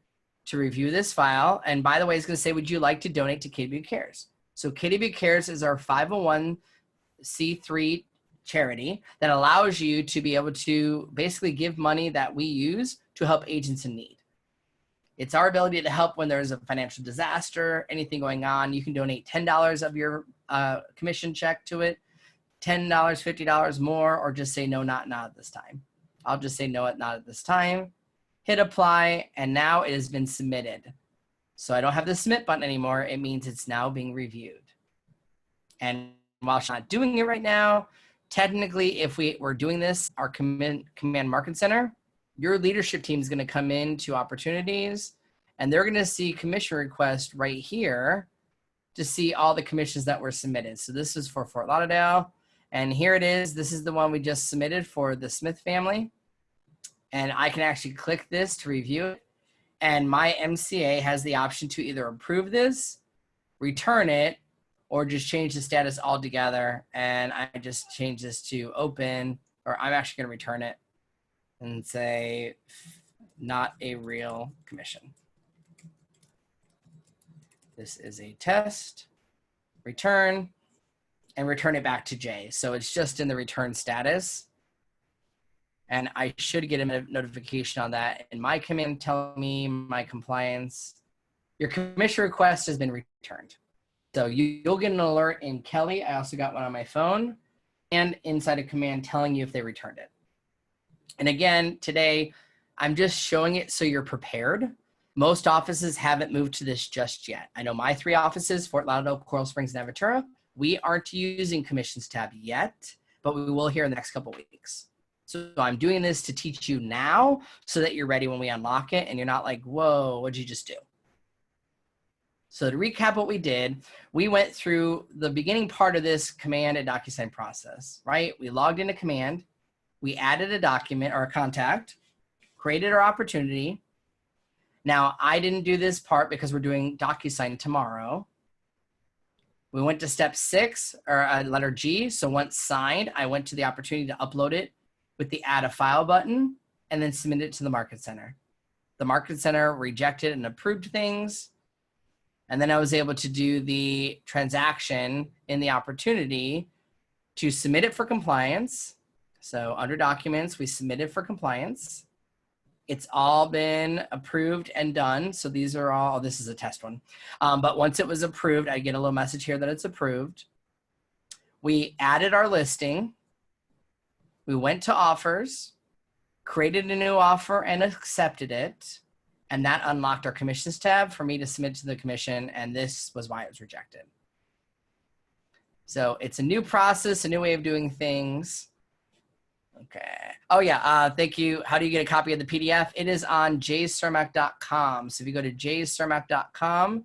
S1: to review this file. And by the way, it's going to say, would you like to donate to KW Cares? So KW Cares is our 501c3 charity that allows you to be able to basically give money that we use to help agents in need. It's our ability to help when there's a financial disaster, anything going on. You can donate $10 of your commission check to it, $10, $50 more, or just say no, not at this time. I'll just say no, not at this time. Hit apply, and now it has been submitted. So I don't have the submit button anymore. It means it's now being reviewed. And while she's not doing it right now, technically, if we were doing this, our command Market Center, your leadership team is going to come into opportunities, and they're going to see commission request right here to see all the commissions that were submitted. So this is for Fort Lauderdale, and here it is. This is the one we just submitted for the Smith family, and I can actually click this to review it, and my MCA has the option to either approve this, return it, or just change the status altogether. And I just change this to open, or I'm actually going to return it and say not a real commission. This is a test, return, and return it back to Jay. So it's just in the return status. And I should get a notification on that in my command telling me my compliance, your commission request has been returned. So you'll get an alert in Kelly. I also got one on my phone and inside a command telling you if they returned it. And again, today, I'm just showing it so you're prepared. Most offices haven't moved to this just yet. I know my 3 offices, Fort Lauderdale, Coral Springs, and Aventura, we aren't using commissions tab yet, but we will here in the next couple of weeks. So I'm doing this to teach you now so that you're ready when we unlock it and you're not like, whoa, what'd you just do? So to recap what we did, we went through the beginning part of this command and DocuSign process, right? We logged into command. We added a document or a contact, created our opportunity. Now, I didn't do this part because we're doing DocuSign tomorrow. We went to step 6, or letter G. So once signed, I went to the opportunity to upload it with the add a file button and then submit it to the Market Center. The Market Center rejected and approved things. And then I was able to do the transaction in the opportunity to submit it for compliance. So under documents, we submitted for compliance. It's all been approved and done. So these are all, this is a test one. But once it was approved, I get a little message here that it's approved. We added our listing. We went to offers, created a new offer and accepted it. And that unlocked our commissions tab for me to submit to the commission. And this was why it was rejected. So it's a new process, a new way of doing things. Okay. Oh yeah. Thank you. How do you get a copy of the PDF? It is on jaycermak.com. So if you go to jaycermak.com,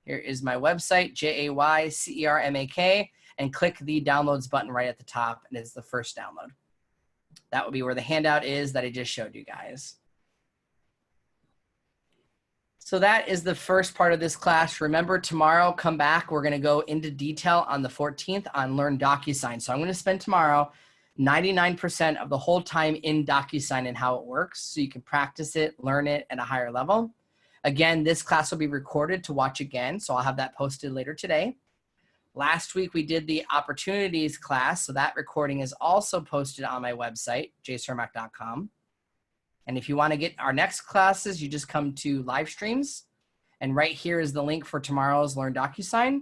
S1: here is my website, JAYCERMAK, and click the downloads button right at the top. And it's the first download. That would be where the handout is that I just showed you guys. So that is the first part of this class. Remember, tomorrow, come back. We're going to go into detail on the 14th on Learn DocuSign. So I'm going to spend tomorrow 99% of the whole time in DocuSign and how it works so you can practice it, learn it at a higher level. Again, this class will be recorded to watch again, so I'll have that posted later today. Last week, we did the opportunities class, so that recording is also posted on my website, jaycermak.com. And if you want to get our next classes, you just come to live streams. And right here is the link for tomorrow's Learn DocuSign.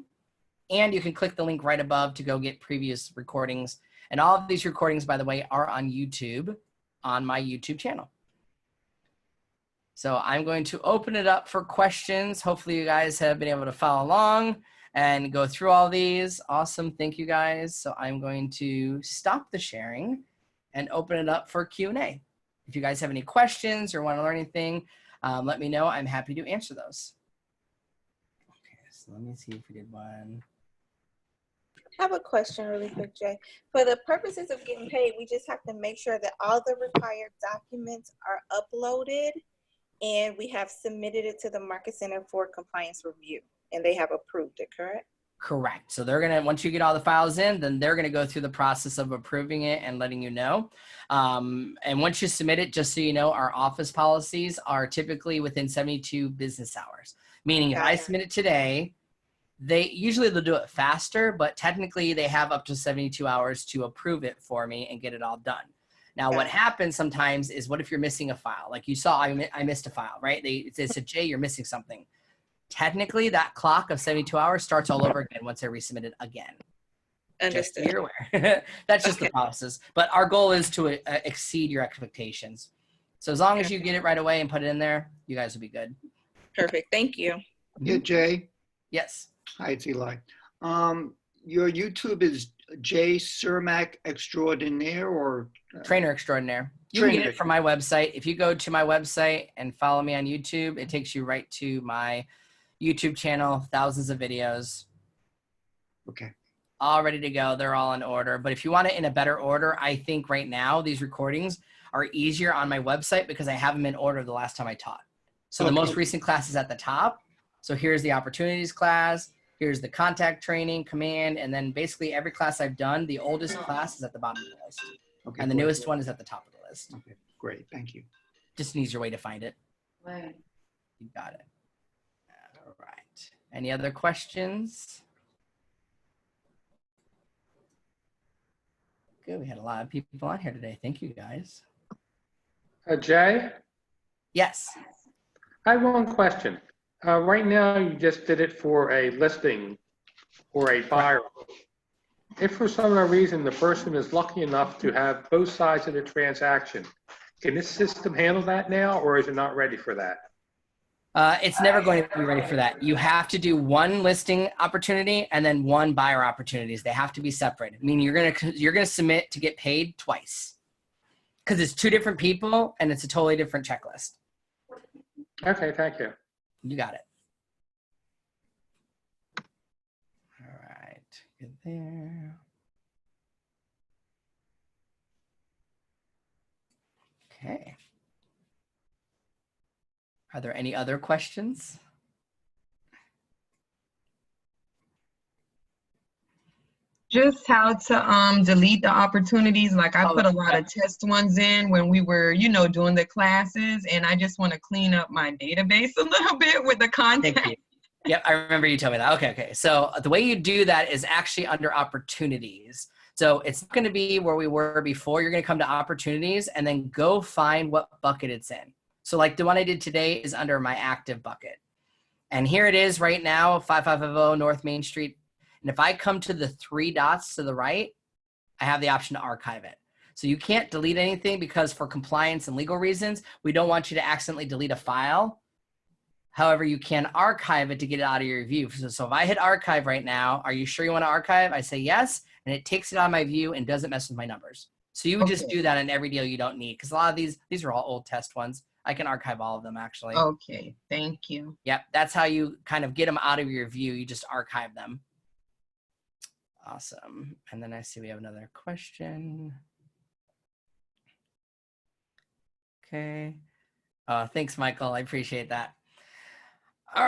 S1: And you can click the link right above to go get previous recordings And all of these recordings, by the way, are on YouTube, on my YouTube channel. So I'm going to open it up for questions. Hopefully you guys have been able to follow along and go through all these. Awesome. Thank you guys. So I'm going to stop the sharing and open it up for Q&A. If you guys have any questions or want to learn anything, let me know. I'm happy to answer those. Okay, so let me see if we did one.
S2: I have a question really quick, Jay. For the purposes of getting paid, we just have to make sure that all the required documents are uploaded and we have submitted it to the Market Center for compliance review and they have approved it, correct?
S1: Correct. So they're going to, once you get all the files in, then they're going to go through the process of approving it and letting you know. And once you submit it, just so you know, our office policies are typically within 72 business hours. Meaning if I submit it today, they'll do it faster, but technically they have up to 72 hours to approve it for me and get it all done. Now, what happens sometimes is, what if you're missing a file? Like you saw, I missed a file, right? They said, Jay, you're missing something. Technically, that clock of 72 hours starts all over again once they're resubmitted again. Just so you're aware. That's just the process. But our goal is to exceed your expectations. So as long as you get it right away and put it in there, you guys will be good.
S2: Perfect. Thank you.
S3: Yeah, Jay.
S1: Yes.
S3: Hi, it's Eli. Your YouTube is Jay Cermak Extraordinaire or
S1: Trainer Extraordinaire. You can get it from my website. If you go to my website and follow me on YouTube, it takes you right to my YouTube channel, thousands of videos.
S3: Okay.
S1: All ready to go. They're all in order. But if you want it in a better order, I think right now these recordings are easier on my website because I have them in order the last time I taught. So the most recent class is at the top. So here's the opportunities class. Here's the contact training, command, and then basically every class I've done, the oldest class is at the bottom of the list. Okay, and the newest one is at the top of the list.
S3: Okay, great. Thank you.
S1: Just an easier way to find it.
S5: Right.
S1: You got it. All right. Any other questions? Good. We had a lot of people on here today. Thank you, guys.
S4: Jay,
S1: Yes.
S4: I have one question. Right now, you just did it for a listing or a buyer. If for some other reason the person is lucky enough to have both sides of the transaction, can this system handle that now, or is it not ready for that?
S1: It's never going to be ready for that. You have to do one listing opportunity and then one buyer opportunities. They have to be separated. Meaning you're gonna submit to get paid twice because it's two different people and it's a totally different checklist.
S4: Okay, thank you.
S1: You got it. All right, good there. Okay. Are there any other questions?
S5: Just how to delete the opportunities. Like I put a lot of test ones in when we were, doing the classes, and I just want to clean up my database a little bit with the content.
S1: Thank you. Yep, I remember you telling me that. Okay. So the way you do that is actually under opportunities. So it's going to be where we were before. You're going to come to opportunities and then go find what bucket it's in. So like the one I did today is under my active bucket. And here it is right now, 5550 North Main Street. And if I come to the three dots to the right, I have the option to archive it. So you can't delete anything because for compliance and legal reasons, we don't want you to accidentally delete a file. However, you can archive it to get it out of your view. So if I hit archive right now, are you sure you want to archive? I say yes, and it takes it out of my view and doesn't mess with my numbers. So you would just do that in every deal you don't need because a lot of these are all old test ones. I can archive all of them actually.
S5: Okay, thank you.
S1: Yep, that's how you kind of get them out of your view. You just archive them. Awesome. And then I see we have another question. Okay. Thanks, Michael. I appreciate that.